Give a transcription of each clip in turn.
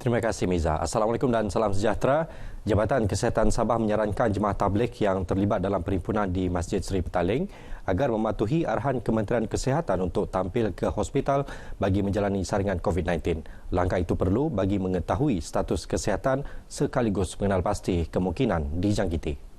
Terima kasih Miza. Assalamualaikum dan salam sejahtera. Jabatan Kesihatan Sabah menyarankan jemaah tabligh yang terlibat dalam perhimpunan di Masjid Seri Petaling agar mematuhi arahan Kementerian Kesihatan untuk tampil ke hospital bagi menjalani saringan COVID-19. Langkah itu perlu bagi mengetahui status kesihatan sekaligus mengenal pasti kemungkinan dijangkiti.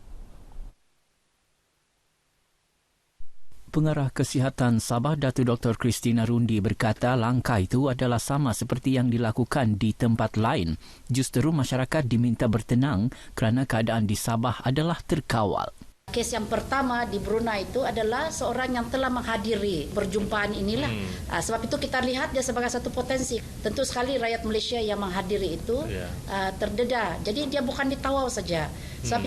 Pengarah Kesihatan Sabah Datuk Dr. Christina Rundi berkata langkah itu adalah sama seperti yang dilakukan di tempat lain. Justeru masyarakat diminta bertenang kerana keadaan di Sabah adalah terkawal. Kes yang pertama di Brunei itu adalah seorang yang telah menghadiri perjumpaan inilah. Sebab itu kita lihat dia sebagai satu potensi. Tentu sekali rakyat Malaysia yang menghadiri itu terdedah. Jadi dia bukan di Tawau saja. Sebab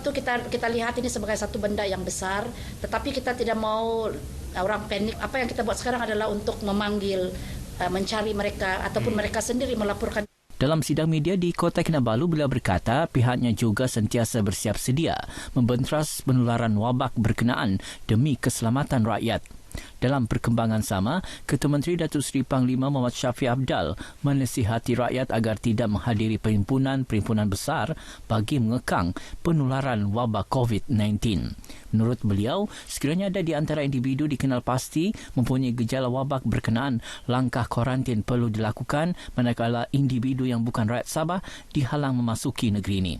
itu kita lihat ini sebagai satu benda yang besar. Tetapi kita tidak mau orang panik. Apa yang kita buat sekarang adalah untuk memanggil, mencari mereka ataupun mereka sendiri melaporkan. Dalam sidang media di Kota Kinabalu, beliau berkata pihaknya juga sentiasa bersiap sedia membentras penularan wabak berkenaan demi keselamatan rakyat. Dalam perkembangan sama, Ketua Menteri Datuk Seri Panglima Muhammad Shafie Apdal menasihati rakyat agar tidak menghadiri perhimpunan besar bagi mengekang penularan wabak COVID-19. Menurut beliau, sekiranya ada di antara individu dikenal pasti mempunyai gejala wabak berkenaan, langkah kuarantin perlu dilakukan manakala individu yang bukan rakyat Sabah dihalang memasuki negeri ini.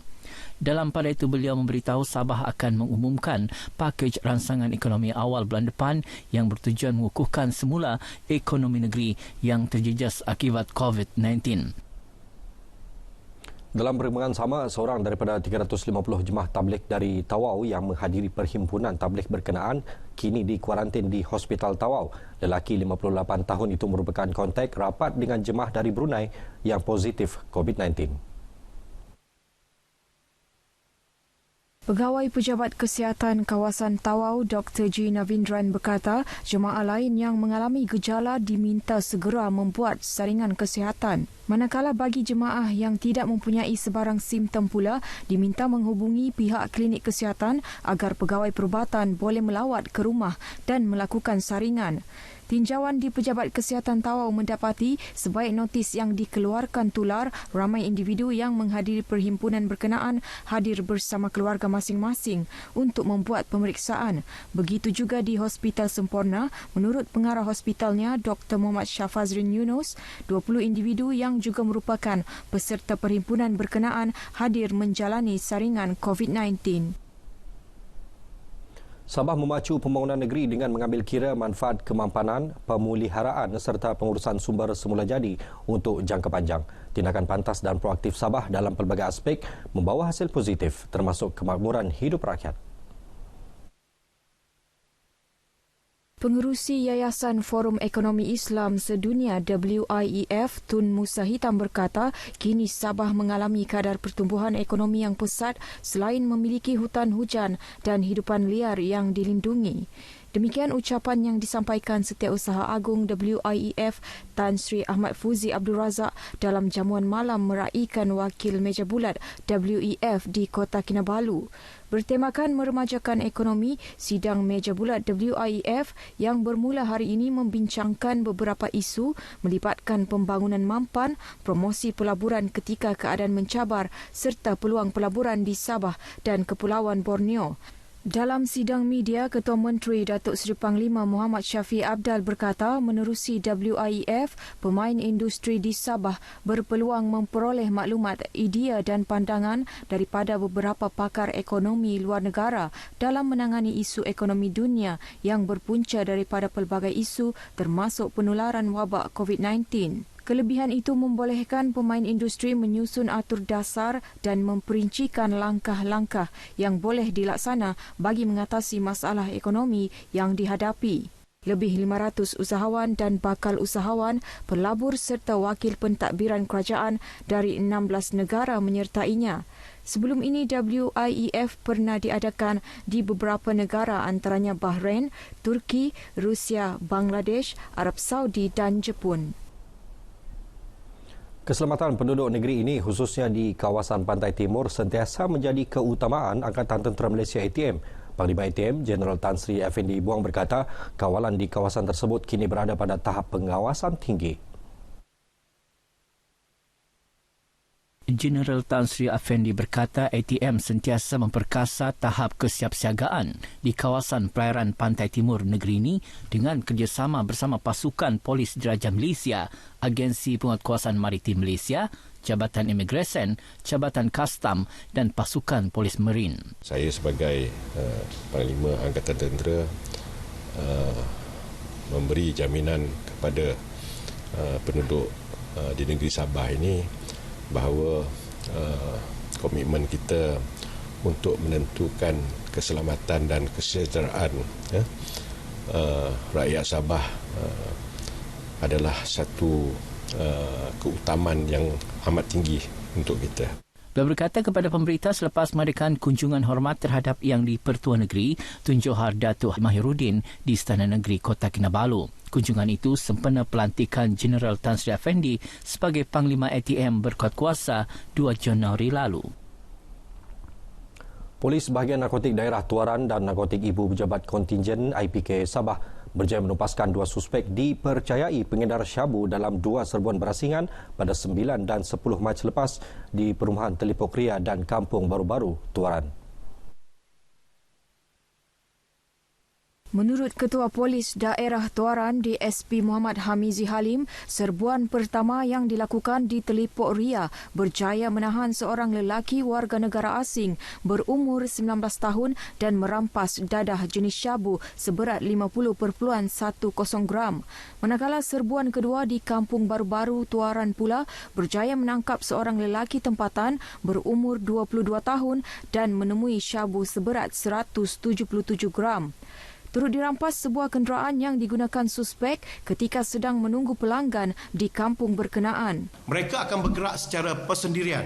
Dalam pada itu, beliau memberitahu Sabah akan mengumumkan pakej ransangan ekonomi awal bulan depan yang bertujuan mengukuhkan semula ekonomi negeri yang terjejas akibat COVID-19. Dalam perkembangan sama, seorang daripada 350 jemaah tabligh dari Tawau yang menghadiri perhimpunan tabligh berkenaan kini dikuarantin di Hospital Tawau. Lelaki 58 tahun itu merupakan kontak rapat dengan jemaah dari Brunei yang positif COVID-19. Pegawai Pejabat Kesihatan Kawasan Tawau Dr. G. Navindran berkata jemaah lain yang mengalami gejala diminta segera membuat saringan kesihatan. Manakala bagi jemaah yang tidak mempunyai sebarang simptom pula diminta menghubungi pihak klinik kesihatan agar pegawai perubatan boleh melawat ke rumah dan melakukan saringan. Tinjauan di Pejabat Kesihatan Tawau mendapati sebaik notis yang dikeluarkan tular, ramai individu yang menghadiri perhimpunan berkenaan hadir bersama keluarga masing-masing untuk membuat pemeriksaan. Begitu juga di Hospital Semporna, menurut pengarah hospitalnya Dr. Muhammad Shafazrin Yunus, 20 individu yang juga merupakan peserta perhimpunan berkenaan hadir menjalani saringan COVID-19. Sabah memacu pembangunan negeri dengan mengambil kira manfaat kemampanan, pemuliharaan serta pengurusan sumber semula jadi untuk jangka panjang. Tindakan pantas dan proaktif Sabah dalam pelbagai aspek membawa hasil positif termasuk kemakmuran hidup rakyat. Pengerusi Yayasan Forum Ekonomi Islam Sedunia WIEF Tun Musa Hitam berkata kini Sabah mengalami kadar pertumbuhan ekonomi yang pesat selain memiliki hutan hujan dan hidupan liar yang dilindungi. Demikian ucapan yang disampaikan Setiausaha Agung WIEF Tan Sri Ahmad Fuzi Abdul Razak dalam jamuan malam meraihkan Wakil Meja Bulat WIEF di Kota Kinabalu. Bertemakan meremajakan ekonomi, sidang Meja Bulat WIEF yang bermula hari ini membincangkan beberapa isu melibatkan pembangunan mampan, promosi pelaburan ketika keadaan mencabar serta peluang pelaburan di Sabah dan Kepulauan Borneo. Dalam sidang media, Ketua Menteri Datuk Seri Panglima Muhammad Shafie Apdal berkata menerusi WIEF, pemain industri di Sabah berpeluang memperoleh maklumat, idea dan pandangan daripada beberapa pakar ekonomi luar negara dalam menangani isu ekonomi dunia yang berpunca daripada pelbagai isu termasuk penularan wabak COVID-19. Kelebihan itu membolehkan pemain industri menyusun atur dasar dan memperincikan langkah-langkah yang boleh dilaksana bagi mengatasi masalah ekonomi yang dihadapi. Lebih 500 usahawan dan bakal usahawan, pelabur serta wakil pentadbiran kerajaan dari 16 negara menyertainya. Sebelum ini, WIEF pernah diadakan di beberapa negara antaranya Bahrain, Turki, Rusia, Bangladesh, Arab Saudi dan Jepun. Keselamatan penduduk negeri ini khususnya di kawasan Pantai Timur sentiasa menjadi keutamaan Angkatan Tentera Malaysia ATM. Panglima ATM Jeneral Tan Sri Effendi Buang berkata kawalan di kawasan tersebut kini berada pada tahap pengawasan tinggi. Jeneral Tan Sri Afendi berkata ATM sentiasa memperkasa tahap kesiapsiagaan di kawasan perairan pantai timur negeri ini dengan kerjasama bersama pasukan Polis Diraja Malaysia, Agensi Penguatkuasaan Maritim Malaysia, Jabatan Imigresen, Jabatan Kastam dan pasukan Polis Marin. Saya sebagai Panglima Angkatan Tentera memberi jaminan kepada penduduk di negeri Sabah ini bahawa komitmen kita untuk menentukan keselamatan dan kesejahteraan rakyat Sabah adalah satu keutamaan yang amat tinggi untuk kita. Beliau berkata kepada pemberita selepas mengadakan kunjungan hormat terhadap Yang di-Pertua Negeri Tun Johar Datuk Mahiruddin di Istana Negeri Kota Kinabalu. Kunjungan itu sempena pelantikan Jeneral Tan Sri Afendi sebagai Panglima ATM berkuat kuasa 2 Januari lalu. Polis Bahagian Narkotik Daerah Tuaran dan Narkotik Ibu Pejabat Kontingen IPK Sabah berjaya menupaskan 2 suspek dipercayai pengedar syabu dalam 2 serbuan berasingan pada 9 dan 10 Mac lepas di Perumahan Telipok Ria dan Kampung Baru-Baru, Tuaran. Menurut Ketua Polis Daerah Tuaran DSP Muhammad Hamizi Halim, serbuan pertama yang dilakukan di Telipok Ria berjaya menahan seorang lelaki warga negara asing berumur 19 tahun dan merampas dadah jenis syabu seberat 50.10 gram. Manakala serbuan kedua di Kampung Baru-Baru Tuaran pula berjaya menangkap seorang lelaki tempatan berumur 22 tahun dan menemui syabu seberat 177 gram. Turut dirampas sebuah kenderaan yang digunakan suspek ketika sedang menunggu pelanggan di kampung berkenaan. Mereka akan bergerak secara persendirian,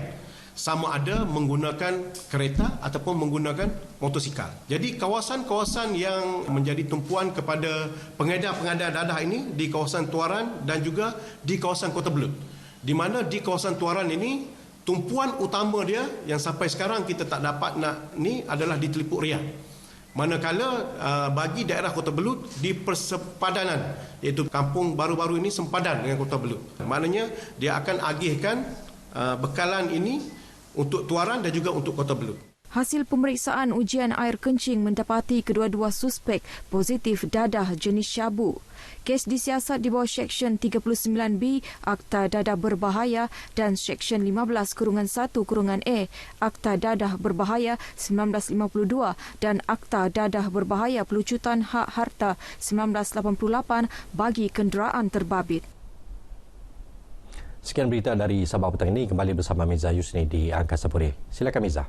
sama ada menggunakan kereta ataupun menggunakan motosikal. Jadi kawasan-kawasan yang menjadi tumpuan kepada pengedar-pengedar dadah ini di kawasan Tuaran dan juga di kawasan Kota Belud. Di mana di kawasan Tuaran ini tumpuan utama dia yang sampai sekarang kita tak dapat nak ni adalah di Telipok Ria. Manakala bagi daerah Kota Belud di persepadanan, iaitu kampung baru-baru ini sempadan dengan Kota Belud. Maknanya dia akan agihkan bekalan ini untuk Tuaran dan juga untuk Kota Belud. Hasil pemeriksaan ujian air kencing mendapati kedua-dua suspek positif dadah jenis syabu. Kes disiasat di bawah Seksyen 39B Akta Dadah Berbahaya dan Seksyen 15-1-A Akta Dadah Berbahaya 1952 dan Akta Dadah Berbahaya Pelucutan Hak Harta 1988 bagi kenderaan terbabit. Sekian berita dari Sabah petang ini. Kembali bersama Miza Yusni di Angkasa Putih. Silakan Miza.